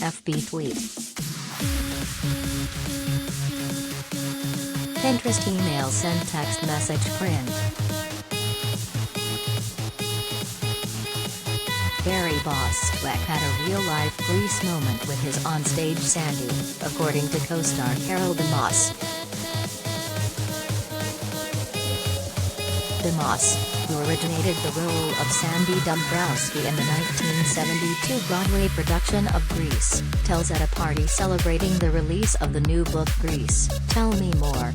FB tweet. Pinterest email send text message print. Barry Bostwick had a real-life Grease moment with his onstage Sandy, according to co-star Carole Demas. Demas, who originated the role of Sandy Dombrowski in the 1972 Broadway production of Grease, tells at a party celebrating the release of the new book Grease, tell me more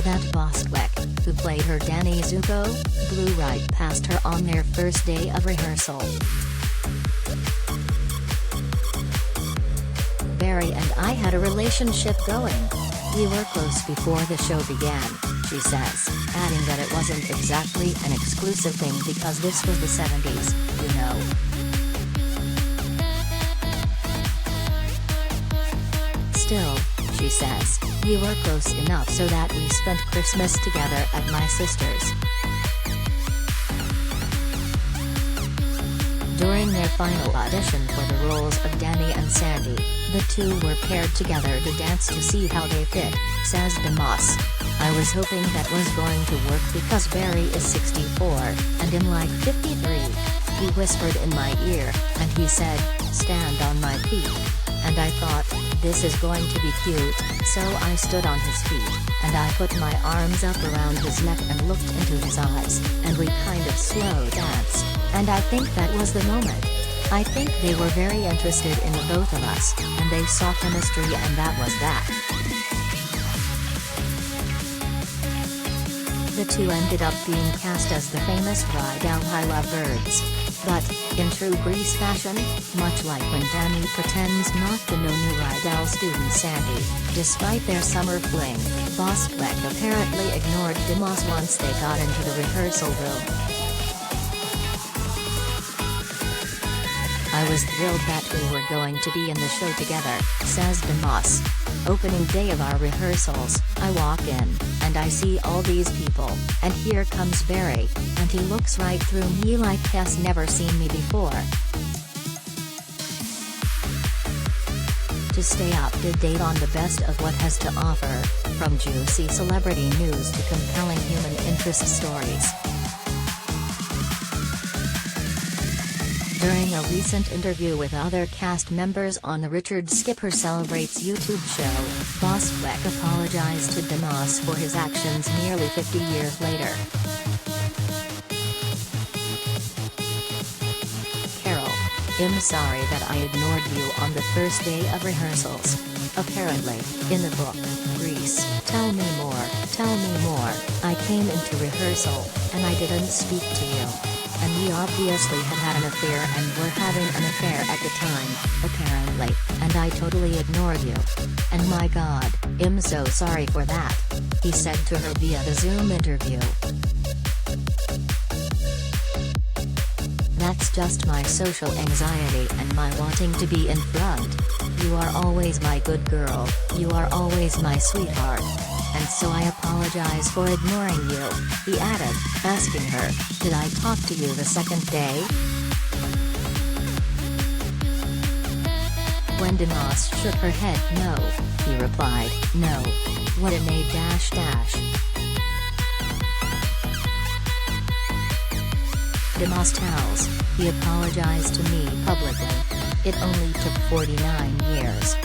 that Bostwick, who played her Danny Zuko, blew right past her on their first day of rehearsal. Barry and I had a relationship going. We were close before the show began, she says, adding that it wasn't exactly an exclusive thing because this was the 70s, you know. Still, she says, we were close enough so that we spent Christmas together at my sister's. During their final audition for the roles of Danny and Sandy, the two were paired together to dance to see how they fit, says Demas. I was hoping that was going to work because Barry is 64, and I'm like 53. He whispered in my ear, and he said, stand on my feet. And I thought, this is going to be cute, so I stood on his feet, and I put my arms up around his neck and looked into his eyes, and we kind of slow danced, and I think that was the moment. I think they were very interested in the both of us, and they saw chemistry and that was that. The two ended up being cast as the famous Rydell I Love Birds. But, in true Grease fashion, much like when Danny pretends not to know new Rydell student Sandy, despite their summer fling, Bostwick apparently ignored Demas once they got into the rehearsal room. I was thrilled that we were going to be in the show together, says Demas. Opening day of our rehearsals, I walk in, and I see all these people, and here comes Barry, and he looks right through me like he has never seen me before. To stay up to date on the best of what has to offer, from juicy celebrity news to compelling human interest stories. During a recent interview with other cast members on the Richard Skipper Celebrates YouTube show, Bostwick apologized to Demas for his actions nearly 50 years later. Carole, I'm sorry that I ignored you on the first day of rehearsals. Apparently, in the book, Grease, tell me more, I came into rehearsal, and I didn't speak to you. And we obviously had an affair and were having an affair at the time, apparently, and I totally ignored you. And my God, I'm so sorry for that, he said to her via the Zoom interview. That's just my social anxiety and my wanting to be in front. You are always my good girl, you are always my sweetheart. And so I apologize for ignoring you, he added, asking her, did I talk to you the second day? When Demas shook her head no, he replied, no. What an a dash dash. Demas tells, he apologized to me publicly. It only took 49 years.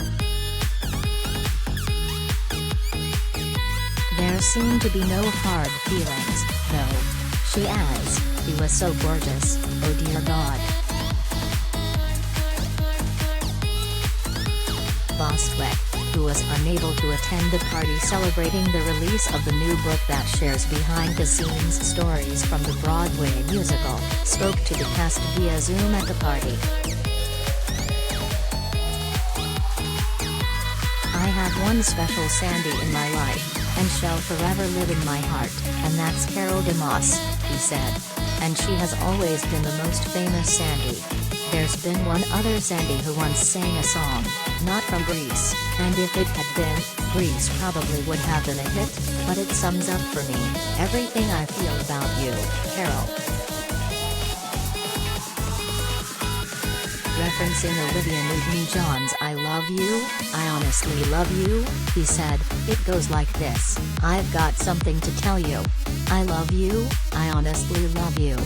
There seemed to be no hard feelings, though. She adds, he was so gorgeous, oh dear God. Bostwick, who was unable to attend the party celebrating the release of the new book that shares behind-the-scenes stories from the Broadway musical, spoke to the cast via Zoom at the party. I have one special Sandy in my life, and shall forever live in my heart, and that's Carole Demas, he said. And she has always been the most famous Sandy. There's been one other Sandy who once sang a song, not from Grease, and if it had been, Grease probably would have been a hit, but it sums up for me, everything I feel about you, Carole. referencing Olivia Newton-John's I Love You, I Honestly Love You, he said, "It goes like this: I've got something to tell you. I love you, I honestly love you."